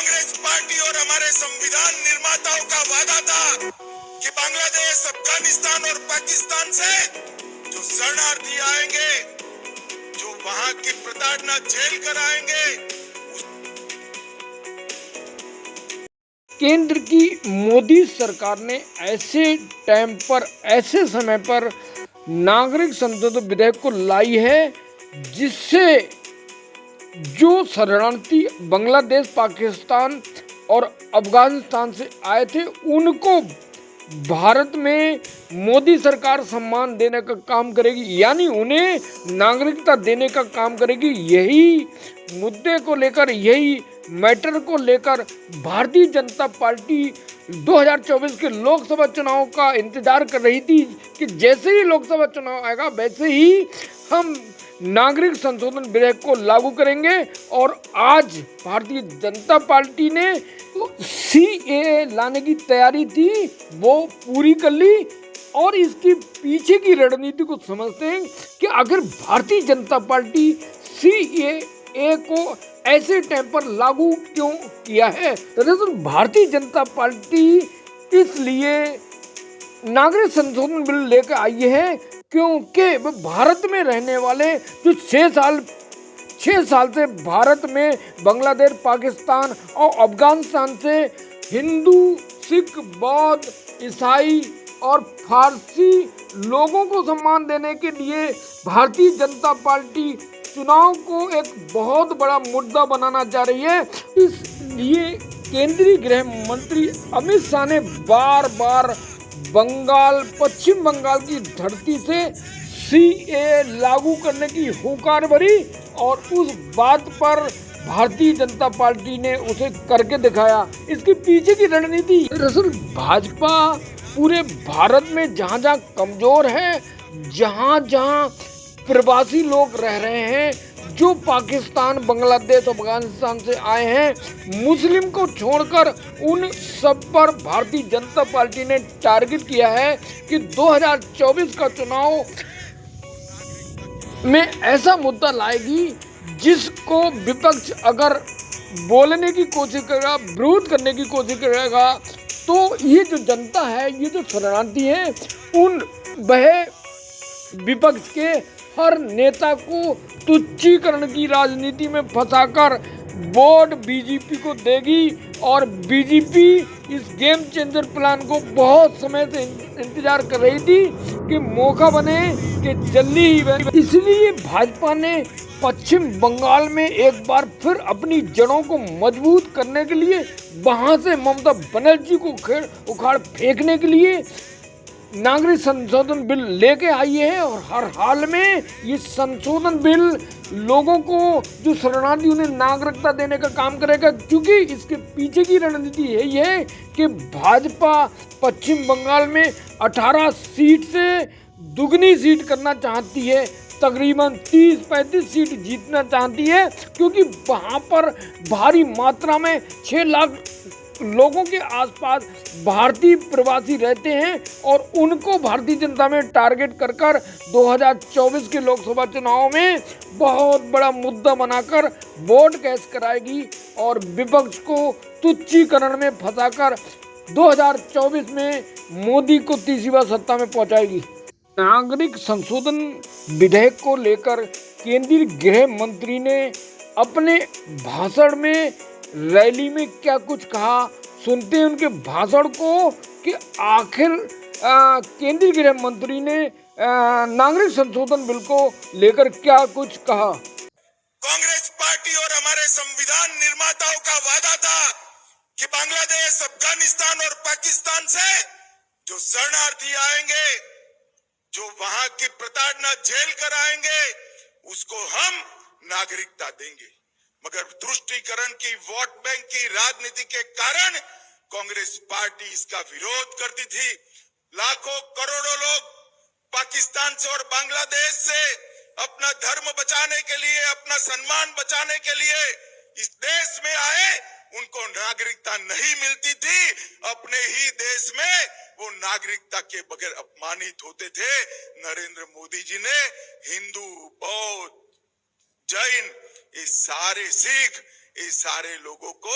Congress party और हमारे संविधान निर्माताओं का वादा था कि बांग्लादेश, अफगानिस्तान और पाकिस्तान से जो शरणार्थी आएंगे, जो वहां की प्रताड़ना झेल कर आएंगे, केंद्र की मोदी सरकार ने ऐसे टाइम पर, ऐसे समय पर नागरिक संशोधन विधेयक को लाई है जिससे जो शरणार्थी बांग्लादेश, पाकिस्तान और अफगानिस्तान से आए थे उनको भारत में मोदी सरकार सम्मान देने का काम करेगी, यानी उन्हें नागरिकता देने का काम करेगी। यही मुद्दे को लेकर, यही मैटर को लेकर भारतीय जनता पार्टी 2024 के लोकसभा चुनाव का इंतजार कर रही थी कि जैसे ही लोकसभा चुनाव आएगा वैसे ही हम नागरिक संशोधन विधेयक को लागू करेंगे। और आज भारतीय जनता पार्टी ने सीएए लाने की तैयारी थी वो पूरी कर ली। और इसके पीछे की रणनीति को समझते हैं कि अगर भारतीय जनता पार्टी सीएए को ऐसे टाइम पर लागू क्यों किया है। दरअसल भारतीय जनता पार्टी इसलिए नागरिक संशोधन बिल लेकर आई है क्योंकि भारत में रहने वाले जो 6 साल से भारत में बांग्लादेश, पाकिस्तान और अफगानिस्तान से हिंदू, सिख, बौद्ध, ईसाई और फारसी लोगों को सम्मान देने के लिए भारतीय जनता पार्टी चुनाव को एक बहुत बड़ा मुद्दा बनाना चाह रही है। इसलिए केंद्रीय गृह मंत्री अमित शाह ने बार बार पश्चिम बंगाल की धरती से सीएए लागू करने की हुंकार भरी और उस बात पर भारतीय जनता पार्टी ने उसे करके दिखाया। इसके पीछे की रणनीति, दरअसल भाजपा पूरे भारत में जहां जहां कमजोर है, जहां जहां प्रवासी लोग रह रहे हैं, जो पाकिस्तान, बांग्लादेश, अफगानिस्तान से आए हैं, मुस्लिम को छोड़कर उन सब पर भारतीय जनता पार्टी ने टारगेट किया है कि 2024 का चुनाव में ऐसा मुद्दा लाएगी जिसको विपक्ष अगर बोलने की कोशिश करेगा, विरोध करने की कोशिश करेगा, तो ये जो जनता है, ये जो शरणार्थी है, वह विपक्ष के हर नेता को तुच्छीकरण की राजनीति में फंसाकर वोट बीजेपी को देगी। और बीजेपी इस गेम चेंजर प्लान को बहुत समय से इंतजार कर रही थी कि मौका बने कि जल्दी ही बने। इसलिए भाजपा ने पश्चिम बंगाल में एक बार फिर अपनी जड़ों को मजबूत करने के लिए, वहां से ममता बनर्जी को उखाड़ फेंकने के लिए नागरिक संशोधन बिल लेके आई है। और हर हाल में ये संशोधन बिल लोगों को, जो शरणार्थी, उन्हें नागरिकता देने का काम करेगा, क्योंकि इसके पीछे की रणनीति यही है कि भाजपा पश्चिम बंगाल में 18 सीट से दुगनी सीट करना चाहती है, तकरीबन 30-35 सीट जीतना चाहती है, क्योंकि वहाँ पर भारी मात्रा में 6 लाख लोगों के आसपास भारतीय प्रवासी रहते हैं और उनको भारतीय जनता में टारगेट कर 2024 के लोकसभा चुनाव में बहुत बड़ा मुद्दा बनाकर वोट कैश कराएगी और विपक्ष को तुच्छीकरण में फंसाकर 2024 में मोदी को तीसरी बार सत्ता में पहुंचाएगी। नागरिक संशोधन विधेयक को लेकर केंद्रीय गृह मंत्री ने अपने भाषण में, रैली में क्या कुछ कहा, सुनते हैं उनके भाषण को कि आखिर केंद्रीय गृह मंत्री ने नागरिक संशोधन बिल को लेकर क्या कुछ कहा। कांग्रेस पार्टी और हमारे संविधान निर्माताओं का वादा था कि बांग्लादेश, अफगानिस्तान और पाकिस्तान से जो शरणार्थी आएंगे, जो वहां की प्रताड़ना झेल कर आएंगे, उसको हम नागरिकता देंगे। मगर तुष्टीकरण की, वोट बैंक की राजनीति के कारण कांग्रेस पार्टी इसका विरोध करती थी। लाखों करोड़ों लोग पाकिस्तान से और बांग्लादेश से अपना धर्म बचाने के लिए, अपना सम्मान बचाने के लिए इस देश में आए, उनको नागरिकता नहीं मिलती थी। अपने ही देश में वो नागरिकता के बगैर अपमानित होते थे। नरेंद्र मोदी जी ने हिंदू, बौद्ध, जैन, ये सारे सिख, इस सारे लोगों को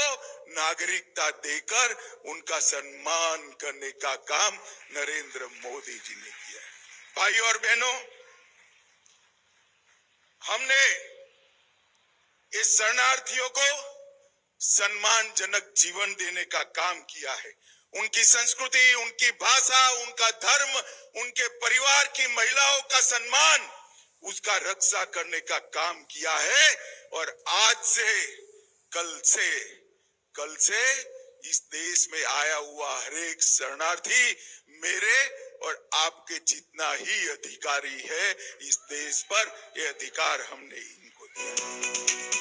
नागरिकता देकर उनका सम्मान करने का काम नरेंद्र मोदी जी ने किया है। भाई और बहनों, हमने इस शरणार्थियों को सम्मानजनक जीवन देने का काम किया है। उनकी संस्कृति, उनकी भाषा, उनका धर्म, उनके परिवार की महिलाओं का सम्मान, उसका रक्षा करने का काम किया है। और आज से कल से इस देश में आया हुआ हर एक शरणार्थी मेरे और आपके जितना ही अधिकारी है इस देश पर। यह अधिकार हमने इनको दिया।